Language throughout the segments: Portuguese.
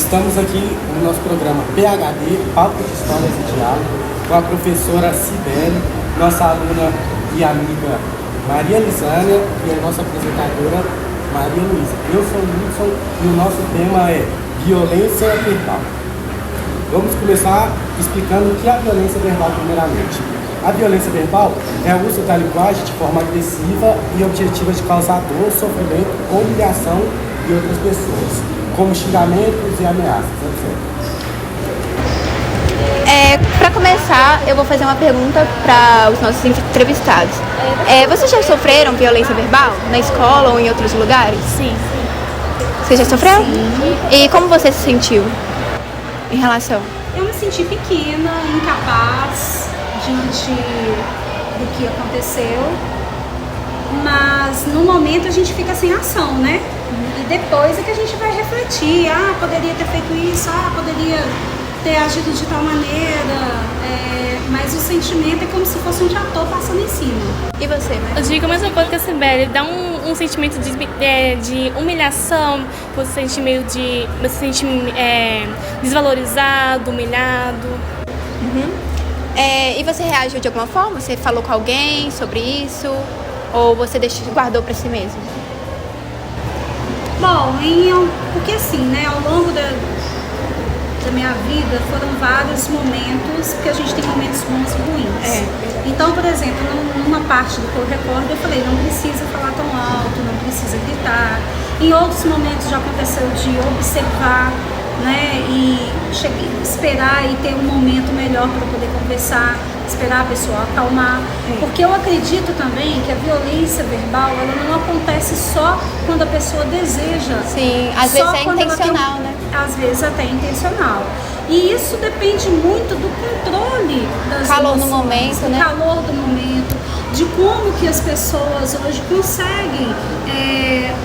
Estamos aqui no nosso programa PhD, Pauta de Histórias e Diálogo, com a professora Cibele, nossa aluna e amiga Maria Lisânia e a nossa apresentadora Maria Luísa. Eu sou o Wilson e o nosso tema é violência verbal. Vamos começar explicando o que é a violência verbal primeiramente. A violência verbal é o uso da linguagem de forma agressiva e objetiva de causar dor, sofrimento, humilhação de outras pessoas, como xingamentos e ameaças, etc. Para começar, eu vou fazer uma pergunta para os nossos entrevistados. Vocês já sofreram violência verbal na escola ou em outros lugares? Sim. Você já sofreu? Sim. E como você se sentiu em relação? Eu me senti pequena, incapaz diante do que aconteceu, mas no momento a gente fica sem ação, né? E depois é que a gente vai refletir, poderia ter feito isso, poderia ter agido de tal maneira, mas o sentimento é como se fosse um trator passando em cima. E você, né? Eu digo a mesma coisa que a Cibele, dá um sentimento de humilhação, você se sente desvalorizado, humilhado. E você reagiu de alguma forma? Você falou com alguém sobre isso? Ou você guardou para si mesmo? Bom, porque assim, né, ao longo da minha vida foram vários momentos, porque a gente tem momentos bons e ruins. Então, por exemplo, numa parte do que eu recordo, eu falei, não precisa falar tão alto, não precisa gritar. Em outros momentos já aconteceu de observar, né, e esperar e ter um momento melhor para poder conversar, esperar a pessoa acalmar. Porque eu acredito também que a violência verbal, ela não acontece só quando a pessoa deseja. Sim, às vezes é intencional, né? Às vezes até intencional. E isso depende muito do controle das calor emoções, no momento, do né? calor do momento, de como que as pessoas hoje conseguem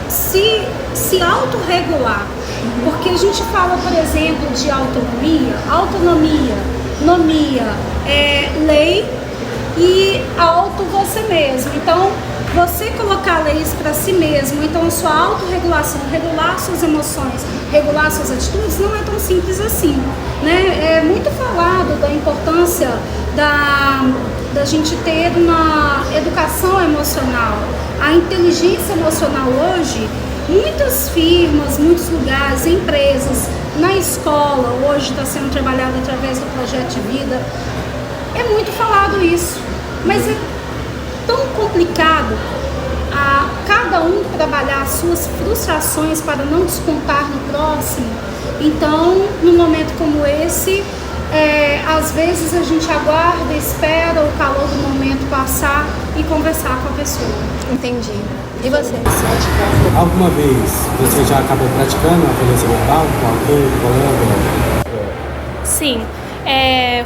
se autorregular. Porque a gente fala, por exemplo, de autonomia, nomia, lei e auto você mesmo. Então, você colocar leis para si mesmo, então a sua autorregulação, regular suas emoções, regular suas atitudes, não é tão simples assim, né? É muito falado da importância da gente ter uma educação emocional. A inteligência emocional hoje, muitas firmas, muitos lugares, empresas, na escola, hoje está sendo trabalhado através do projeto de vida, é muito falado isso, mas é tão complicado a cada um trabalhar as suas frustrações para não descontar no próximo. Então, num momento como esse, às vezes a gente aguarda, espera o calor do momento passar e conversar com a pessoa. Entendi. E você? Alguma vez você já acabou praticando a violência verbal com alguém, colega? Sim.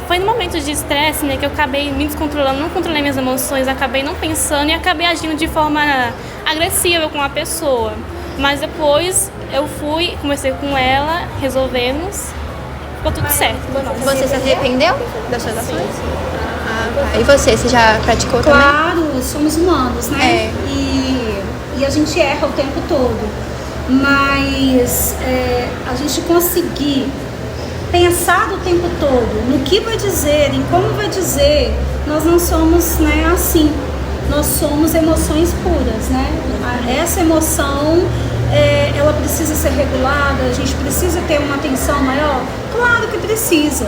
Foi no momento de estresse, né, que eu acabei me descontrolando, não controlei minhas emoções, acabei não pensando e acabei agindo de forma agressiva com a pessoa. Mas depois eu conversei com ela, resolvemos, ficou tudo certo. Você se arrependeu das suas ações? Tá. E você já praticou também? Claro, somos humanos, né? E a gente erra o tempo todo. Mas a gente conseguir pensar o tempo todo no que vai dizer, em como vai dizer, nós não somos, né, assim. Nós somos emoções puras, né? Essa emoção, ela precisa ser regulada, a gente precisa ter uma atenção maior? Claro que precisa.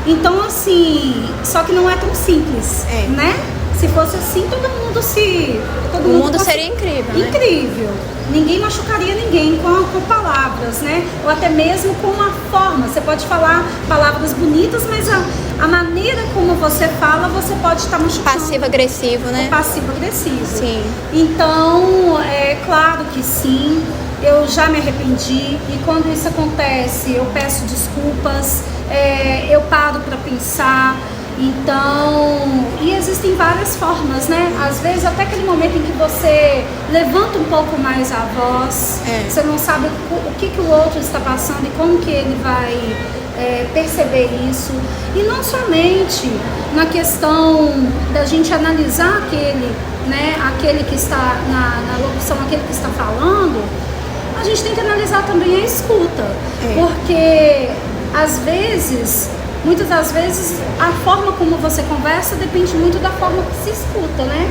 Então, assim, só que não é tão simples, né? Se fosse assim, o mundo seria incrível, né? Incrível. Ninguém machucaria ninguém com palavras, né? Ou até mesmo com a forma. Você pode falar palavras bonitas, mas a maneira como você fala, você pode estar machucando. Passivo-agressivo, né? Passivo-agressivo. Sim. Então, é claro que sim. Eu já me arrependi. E quando isso acontece, eu peço desculpas. Eu paro para pensar. Então, e existem várias formas, né? Às vezes até aquele momento em que você levanta um pouco mais a voz, você não sabe o que o outro está passando e como que ele vai perceber isso. E não somente na questão da gente analisar aquele que está na locução, aquele que está falando, a gente tem que analisar também a escuta. Porque, às vezes, muitas das vezes, a forma como você conversa depende muito da forma que se escuta, né?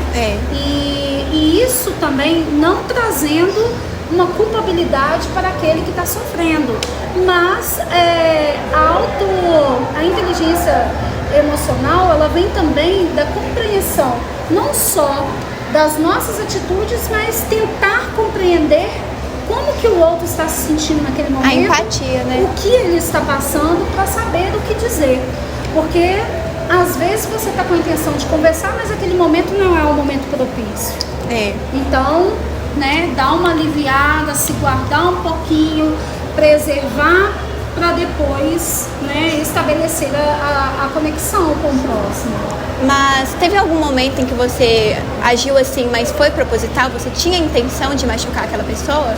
E isso também não trazendo uma culpabilidade para aquele que está sofrendo. Mas a inteligência emocional, ela vem também da compreensão, não só das nossas atitudes, mas tentar compreender como que o outro está se sentindo naquele momento. A empatia, né? O que ele está passando, para saber o que dizer. Porque às vezes você está com a intenção de conversar, mas aquele momento não é o momento propício. Então, né, dar uma aliviada, se guardar um pouquinho, preservar para depois, né, estabelecer a conexão com o próximo. Mas teve algum momento em que você agiu assim, mas foi proposital? Você tinha a intenção de machucar aquela pessoa?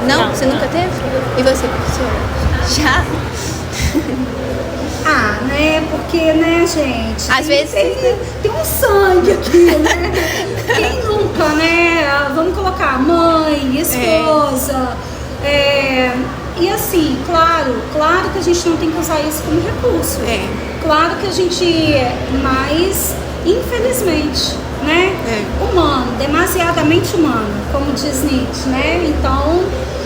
Não? Você nunca teve? E você, professora? Já? Né? Porque, né, gente? Às vezes tem um sangue aqui, né? Quem nunca, né? Vamos colocar mãe, esposa. E assim, claro que a gente não tem que usar isso como recurso. Claro que a gente, mas infelizmente, né? Humano, demasiadamente humano, como diz Nietzsche, né? Então,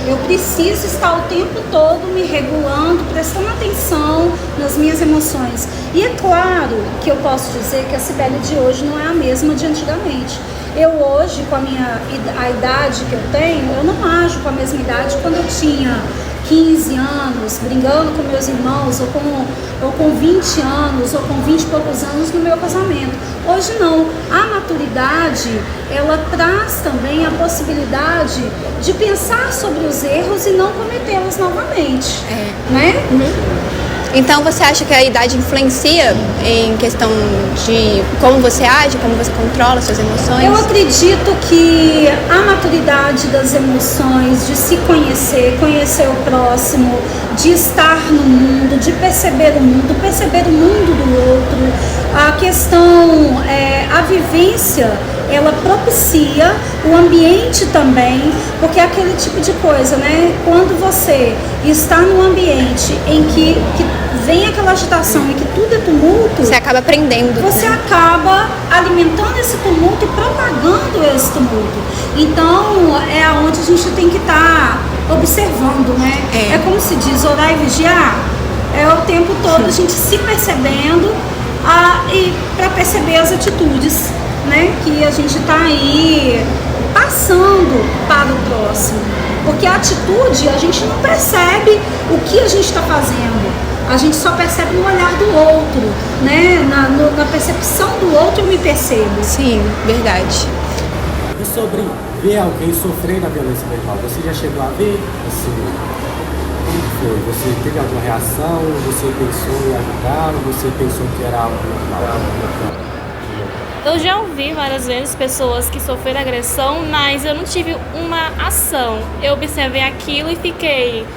eu preciso estar o tempo todo me regulando, prestando atenção nas minhas emoções. E é claro que eu posso dizer que a Cibele de hoje não é a mesma de antigamente. Eu hoje, com a idade que eu tenho, eu não ajo com a mesma idade quando eu tinha 15 anos, brincando com meus irmãos, ou com 20 anos, ou com 20 e poucos anos no meu casamento. Hoje não. A maturidade, ela traz também a possibilidade de pensar sobre os erros e não cometê-los novamente. Né? Então você acha que a idade influencia em questão de como você age, como você controla suas emoções? Eu acredito que a maturidade das emoções, de se conhecer o próximo, de estar no mundo, de perceber o mundo do outro, a questão, a vivência, ela propicia o ambiente também, porque é aquele tipo de coisa, né? Quando você está num ambiente em que vem aquela agitação e que tudo é tumulto, você acaba aprendendo. Você acaba alimentando esse tumulto e propagando esse tumulto. Então, é aonde a gente tem que estar observando, né? É como se diz, orar e vigiar. É o tempo todo a gente se percebendo e para perceber as atitudes, né, que a gente está aí passando para o próximo. Porque a atitude, a gente não percebe o que a gente está fazendo. A gente só percebe no olhar do outro, né? Na percepção do outro eu me percebo. Sim, verdade. E sobre ver alguém sofrer da violência verbal, você já chegou a ver? Como foi? Você teve alguma reação? Você pensou em ajudá-lo? Você pensou que era algo normal? Eu já ouvi várias vezes pessoas que sofreram agressão, mas eu não tive uma ação. Eu observei aquilo e fiquei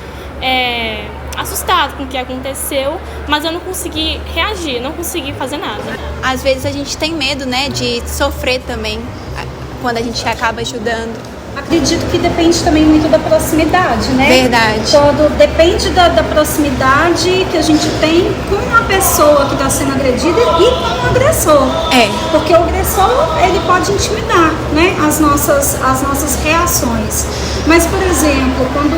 assustado com o que aconteceu, mas eu não consegui reagir, não consegui fazer nada. Às vezes a gente tem medo, né, de sofrer também, quando a gente acaba ajudando. Acredito que depende também muito da proximidade, né? Verdade. Depende da proximidade que a gente tem com a pessoa que está sendo agredida e com o agressor. Porque o agressor, ele pode intimidar, né, as nossas reações. Mas, por exemplo, quando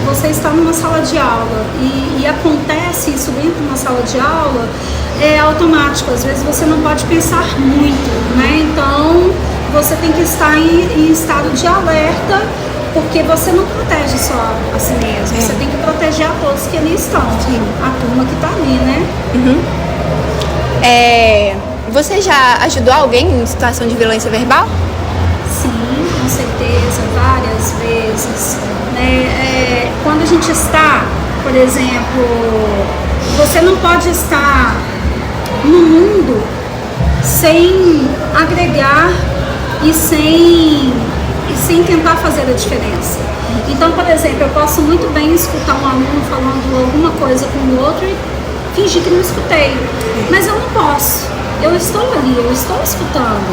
você está numa sala de aula e acontece isso dentro de uma sala de aula, é automático. Às vezes você não pode pensar muito, né? Então, você tem que estar em estado de alerta, porque você não protege só a si mesmo, você tem que proteger a todos que ali estão, a turma que está ali, né? Você já ajudou alguém em situação de violência verbal? Sim, com certeza, várias vezes. Né? Quando a gente está, por exemplo, você não pode estar no mundo sem agregar e sem tentar fazer a diferença. Então, por exemplo, eu posso muito bem escutar um aluno falando alguma coisa com o outro e fingir que não escutei. Mas eu não posso. Eu estou ali, eu estou escutando.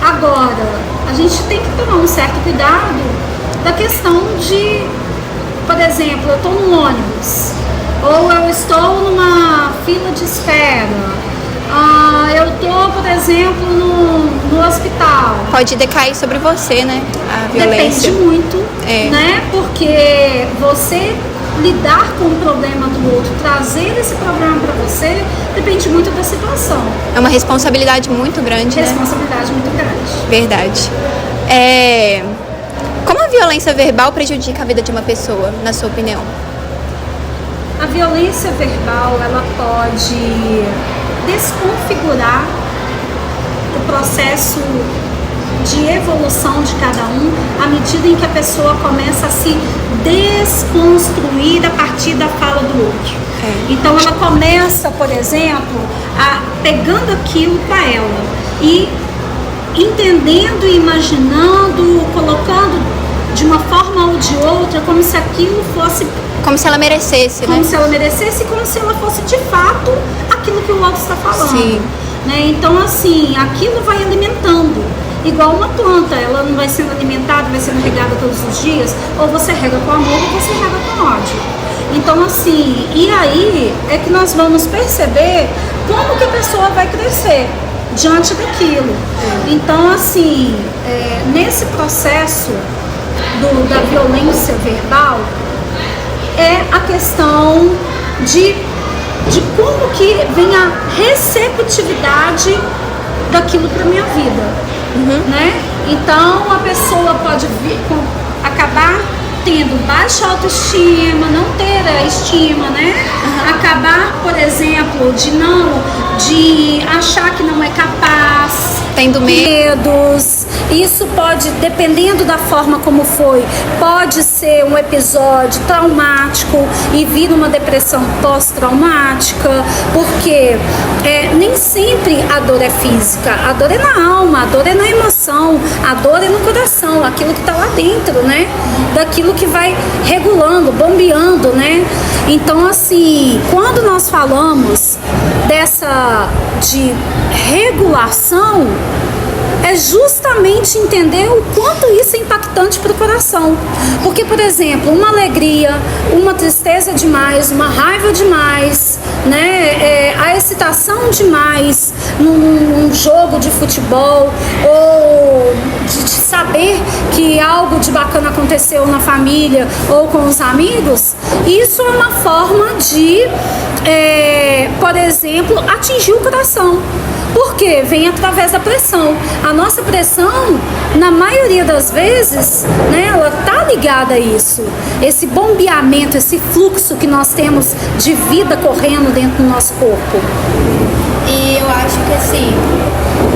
Agora, a gente gente tem que tomar um certo cuidado da questão de, por exemplo, eu estou num ônibus, ou eu estou numa fila de espera, eu estou, por exemplo, no hospital. Pode decair sobre você, né? A violência. Depende muito, né? Porque você lidar com o problema do outro, trazer esse problema para você, depende muito da situação. É uma responsabilidade muito grande, Responsabilidade muito grande. Verdade. Como a violência verbal prejudica a vida de uma pessoa, na sua opinião? A violência verbal, ela pode desconfigurar o processo de evolução de cada um à medida em que a pessoa começa a se desconstruir a partir da fala do outro. Então ela começa, por exemplo, pegando aquilo para ela e entendendo, imaginando, colocando de uma forma ou de outra como se aquilo fosse... Como se ela merecesse, né? Como se ela merecesse e como se ela fosse de fato aquilo que o outro está falando. Sim. Né? Então, assim, aquilo vai alimentando. Igual uma planta, ela não vai sendo alimentada, vai sendo regada todos os dias, ou você rega com amor ou você rega com ódio. Então, assim, e aí é que nós vamos perceber como que a pessoa vai crescer diante daquilo. Então, assim, nesse processo da violência verbal, é a questão de como que vem a receptividade daquilo para minha vida, né? Então a pessoa pode acabar tendo baixa autoestima, não ter a estima, né? Acabar, por exemplo, de achar que não é capaz, tendo medos. Isso pode, dependendo da forma como foi, pode ser um episódio traumático e vir uma depressão pós-traumática, porque nem sempre a dor é física, a dor é na alma, a dor é na emoção, a dor é no coração, aquilo que está lá dentro, né? Daquilo que vai regulando, bombeando, né? Então, assim, quando nós falamos de regulação, é justamente entender o quanto isso é impactante para o coração. Porque, por exemplo, uma alegria, uma tristeza demais, uma raiva demais, né? A excitação demais num jogo de futebol, ou de saber que algo de bacana aconteceu na família ou com os amigos, isso é uma forma de, por exemplo, atingir o coração. Porque vem através da pressão. A nossa pressão, na maioria das vezes, né, ela tá ligada a isso. Esse bombeamento, esse fluxo que nós temos de vida correndo dentro do nosso corpo. E eu acho que assim,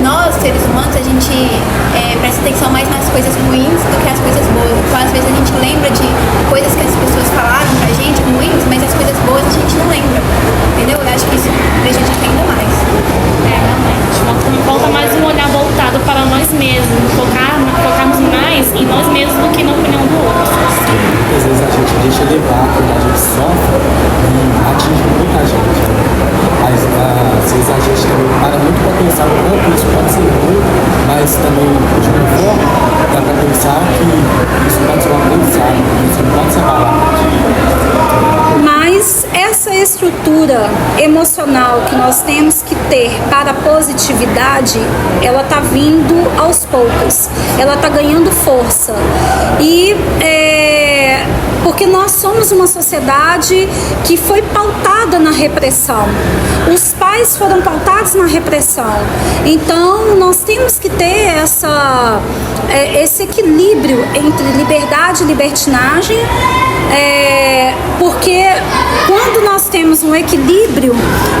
nós, seres humanos, a gente presta atenção mais nas coisas ruins do que as coisas boas. Então, às vezes a gente lembra de coisas que as pessoas falaram pra gente ruins, mas as coisas boas a gente não lembra. Entendeu? Eu acho que isso prejudica ainda mais. Realmente. Falta mais um olhar voltado para nós mesmos, focarmos mais em nós mesmos do que na opinião do outro. Às vezes a gente deixa levar quando a gente sofre e atinge muita gente. Mas às vezes a gente também para muito para pensar o quanto isso pode ser ruim, mas também de uma forma dá para pensar que isso pode ser um aprendizado, isso não pode ser barato. Mas essa estrutura emocional que nós temos que ter para a positividade, ela está vindo aos poucos, ela está ganhando força. E porque nós somos uma sociedade que foi pautada na repressão. Os pais foram pautados na repressão. Então nós temos que ter esse equilíbrio entre liberdade e libertinagem, porque quando nós temos um equilíbrio,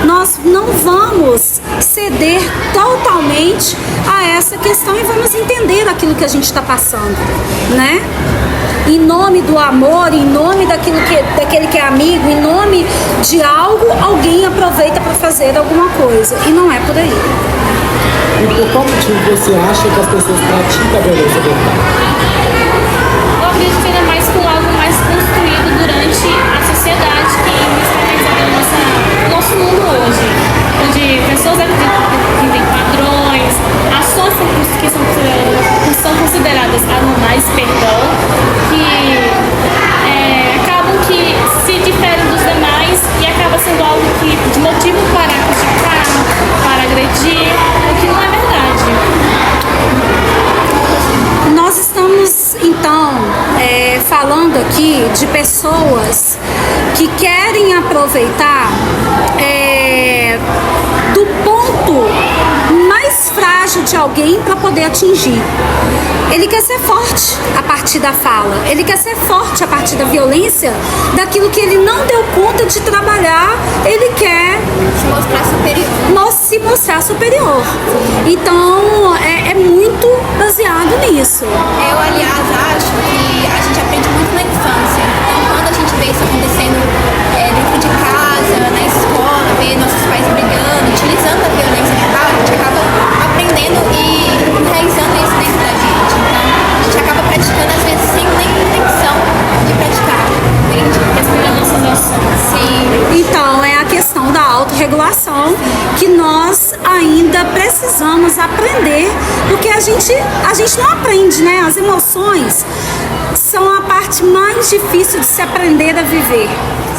nós não vamos ceder totalmente a essa questão e vamos entender aquilo que a gente está passando, né? Em nome do amor, em nome daquele que é amigo, em nome de algo, alguém aproveita para fazer alguma coisa. E não é por aí. E por qual motivo você acha que as pessoas praticam a violência verbal? Eu acredito que ainda mais por algo mais construído durante a sociedade que está realizando no nosso mundo hoje. Onde pessoas vivem padrões, ações que são consideradas aqui de pessoas que querem aproveitar do ponto mais frágil de alguém para poder atingir. Ele quer ser forte a partir da fala, ele quer ser forte a partir da violência, daquilo que ele não deu conta de trabalhar, ele quer Se mostrar superior. se mostrar superior. Então é muito baseado nisso. Eu, aliás, acho que a gente aprende muito na infância. Então, quando a gente vê isso acontecendo dentro de casa, na escola, vê nossos pais brigando, utilizando a violência verbal, a gente acaba aprendendo e enraizando isso dentro da gente. Então, a gente acaba praticando, às vezes, sem nem intenção de praticar. Entende? Respondendo nossas ações. Sim. Então, é a questão da autorregulação que nós ainda precisamos aprender, porque a gente não aprende, né? As emoções são a parte mais difícil de se aprender a viver,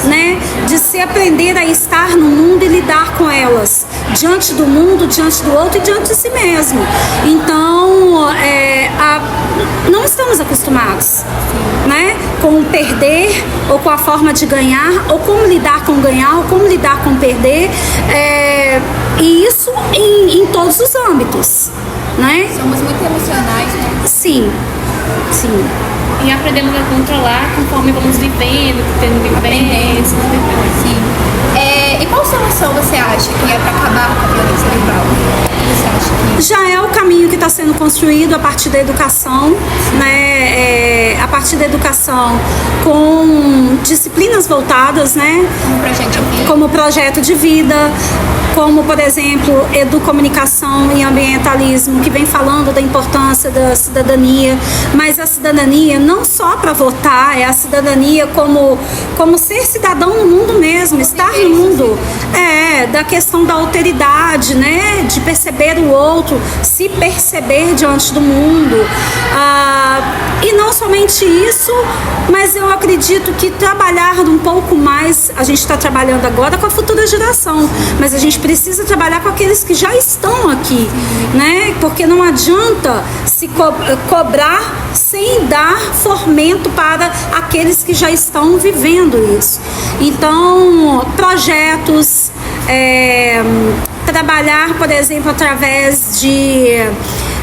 né? De se aprender a estar no mundo e lidar com elas, diante do mundo, diante do outro e diante de si mesmo. Então, não estamos acostumados, né? Com o perder, ou com a forma de ganhar, ou como lidar com ganhar, ou como lidar com perder, e isso em todos os âmbitos, né? Somos muito emocionais, né? Sim. E aprendemos a controlar conforme vamos vivendo, tendo vivências. Sim. E qual solução você acha que é para acabar com a violência verbal? Você acha que... Já é o caminho que está sendo construído a partir da educação, né? A partir da educação com disciplinas voltadas, né? Como projeto de vida, como, por exemplo, Educomunicação e Ambientalismo, que vem falando da importância da cidadania, mas a cidadania não só para votar, é a cidadania como ser cidadão no mundo mesmo, estar no mundo, da questão da alteridade, né, de perceber o outro, se perceber diante do mundo, e não somente isso, mas eu acredito que trabalhar um pouco mais, a gente está trabalhando agora com a futura geração, mas a gente precisa trabalhar com aqueles que já estão aqui, né? Porque não adianta se cobrar sem dar fomento para aqueles que já estão vivendo isso. Então, projetos, trabalhar, por exemplo, através de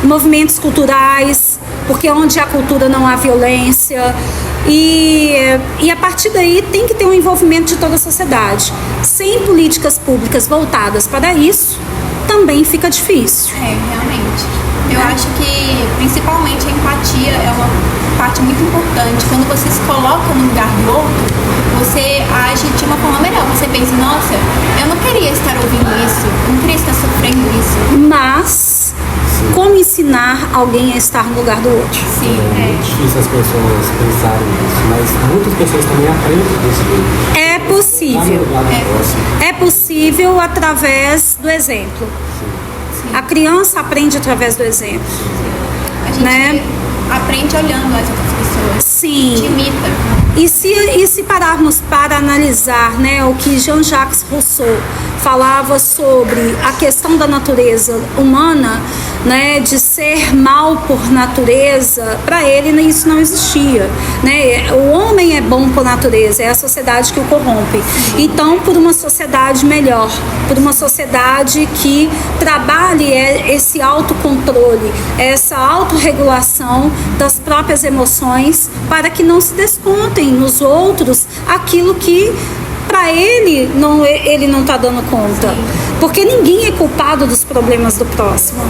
movimentos culturais, porque onde há cultura não há violência. E a partir daí tem que ter um envolvimento de toda a sociedade. Sem políticas públicas voltadas para isso, também fica difícil. Realmente. Eu acho que principalmente a empatia é uma parte muito importante. Quando você se coloca no lugar do outro, você age de uma forma melhor. Você pensa, nossa, eu não queria estar ouvindo isso, eu não queria estar sofrendo isso. Mas como ensinar alguém a estar no lugar do outro? Sim, É muito difícil as pessoas pensarem nisso, mas muitas pessoas também aprendem desse jeito. É possível. É possível através do exemplo. A criança aprende através do exemplo. A gente Né? aprende olhando as outras pessoas. Sim. A gente imita. E se pararmos para analisar, né, o que Jean-Jacques Rousseau falava sobre a questão da natureza humana, né, de ser mal por natureza, para ele isso não existia, né? O homem é bom por natureza, é a sociedade que o corrompe. Então, por uma sociedade melhor, por uma sociedade que trabalhe esse autocontrole, essa autorregulação das próprias emoções, para que não se descontem nos outros aquilo que para ele não está dando conta. Porque ninguém é culpado dos problemas do próximo.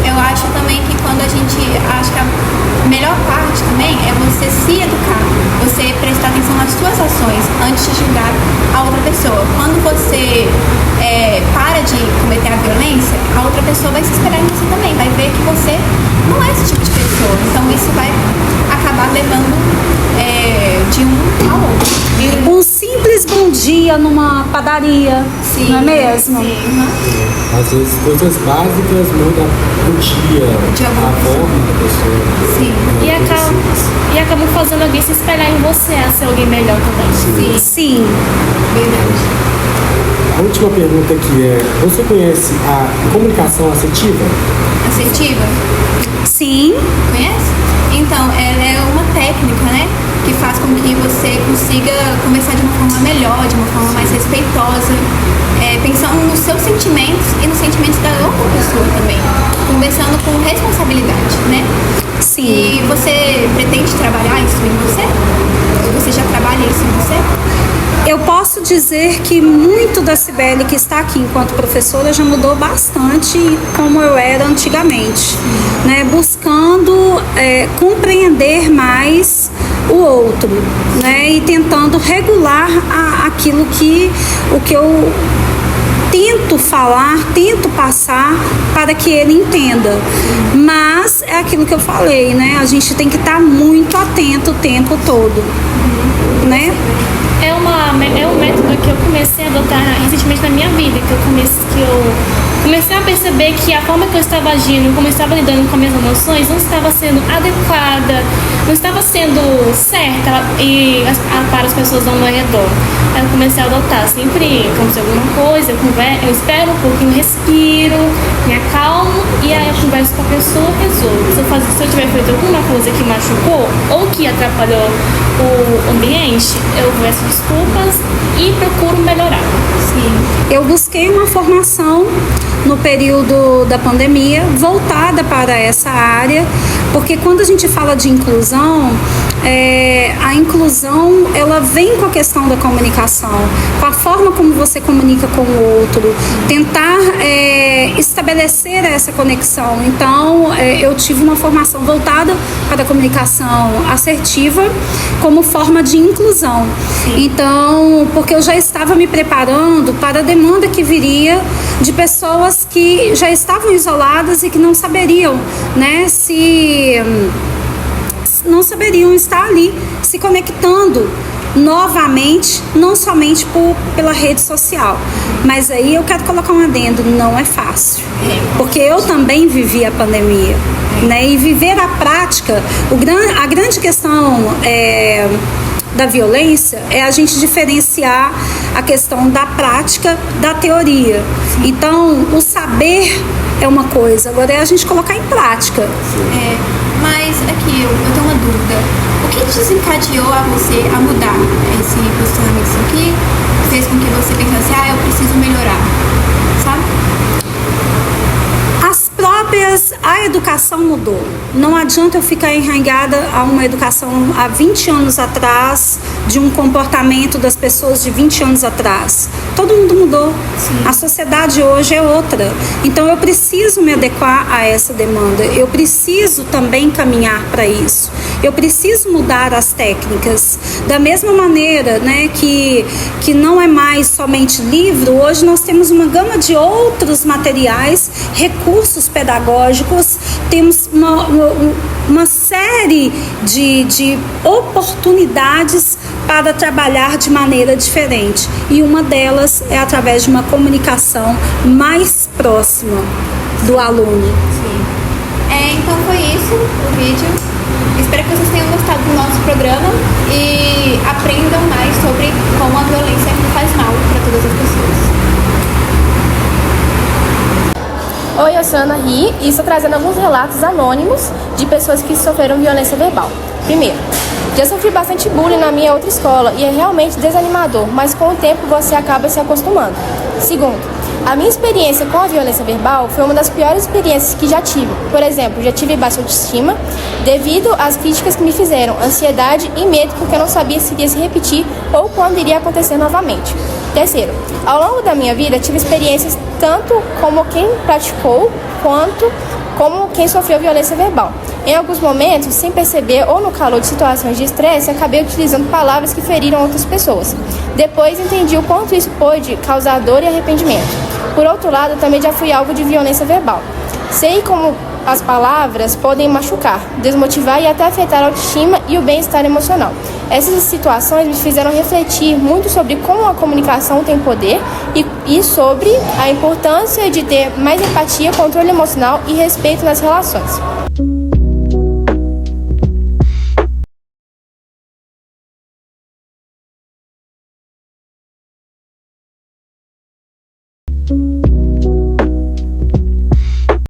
Eu acho também que quando a gente acha que a melhor parte também é você se educar, você prestar atenção nas suas ações antes de julgar a outra pessoa. Quando você para de cometer a violência, a outra pessoa vai se espelhar em você também, vai ver que você não é esse tipo de pessoa. Então isso vai acabar levando de um ao outro. Um simples bom dia numa padaria, não é mesmo? Sim. Às vezes coisas básicas mudam o dia, a forma da pessoa. Sim. E acabam fazendo alguém se espelhar em você a ser alguém melhor também. Sim. Verdade. A última pergunta aqui é, você conhece a comunicação assertiva? Assertiva? Sim. Conhece? Então, ela é uma técnica, né? que faz com que você consiga conversar de uma forma melhor, de uma forma mais respeitosa, pensando nos seus sentimentos e nos sentimentos da outra pessoa também, conversando com responsabilidade, né? Sim. E você pretende trabalhar isso em você? Você já trabalha isso em você? Eu posso dizer que muito da Cibele que está aqui enquanto professora já mudou bastante como eu era antigamente, né? Buscando compreender mais o outro, né? E tentando regular aquilo o que eu tento falar, tento passar para que ele entenda. Mas é aquilo que eu falei, né? A gente tem que estar muito atento o tempo todo, né? É um método que eu comecei a adotar recentemente na minha vida, que eu comecei a perceber que a forma que eu estava agindo, como eu estava lidando com as minhas emoções, não estava sendo adequada, não estava sendo certa para as pessoas ao meu redor. Aí eu comecei a adotar, sempre acontece alguma coisa, eu espero um pouquinho, respiro, me acalmo e aí eu converso com a pessoa e resolvo. Se eu tiver feito alguma coisa que machucou ou que atrapalhou o ambiente, eu peço desculpas e procuro melhorar. Sim. Eu busquei uma formação no período da pandemia voltada para essa área, porque quando a gente fala de inclusão, a inclusão ela vem com a questão da comunicação, com a forma como você comunica com o outro, tentar estabelecer essa conexão. Então, eu tive uma formação voltada para a comunicação assertiva como forma de inclusão. Sim. Então, porque eu já estava me preparando para a demanda que viria de pessoas que já estavam isoladas e que não saberiam, né, não saberiam estar ali se conectando novamente, não somente pela rede social. Mas aí eu quero colocar um adendo, não é fácil, porque eu também vivi a pandemia, né? E viver a prática, a grande questão da violência é a gente diferenciar a questão da prática da teoria. Então, o saber é uma coisa, agora é a gente colocar em prática. Mas aqui eu tenho uma dúvida. O que desencadeou a você a mudar esse posicionamento aqui? Fez com que você pensasse, eu preciso melhorar, sabe? A educação mudou. Não adianta eu ficar enraizada a uma educação há 20 anos atrás, de um comportamento das pessoas de 20 anos atrás. Todo mundo mudou. Sim. A sociedade hoje é outra. Então eu preciso me adequar a essa demanda. Eu preciso também caminhar para isso. Eu preciso mudar as técnicas. Da mesma maneira, né, que não é mais somente livro, hoje nós temos uma gama de outros materiais, recursos pedagógicos, temos uma série de oportunidades para trabalhar de maneira diferente. E uma delas é através de uma comunicação mais próxima do aluno. Sim. Então foi isso o vídeo. Espero que vocês tenham gostado do nosso programa e aprendam mais sobre como a violência faz mal para todas as pessoas. Oi, eu sou Ana Ri e estou trazendo alguns relatos anônimos de pessoas que sofreram violência verbal. Primeiro, já sofri bastante bullying na minha outra escola e é realmente desanimador, mas com o tempo você acaba se acostumando. Segundo, a minha experiência com a violência verbal foi uma das piores experiências que já tive. Por exemplo, já tive baixa autoestima devido às críticas que me fizeram, ansiedade e medo porque eu não sabia se iria se repetir ou quando iria acontecer novamente. Terceiro, ao longo da minha vida tive experiências tanto como quem praticou quanto como quem sofreu violência verbal. Em alguns momentos, sem perceber ou no calor de situações de estresse, acabei utilizando palavras que feriram outras pessoas. Depois entendi o quanto isso pode causar dor e arrependimento. Por outro lado, também já fui alvo de violência verbal. Sei como as palavras podem machucar, desmotivar e até afetar a autoestima e o bem-estar emocional. Essas situações me fizeram refletir muito sobre como a comunicação tem poder e sobre a importância de ter mais empatia, controle emocional e respeito nas relações.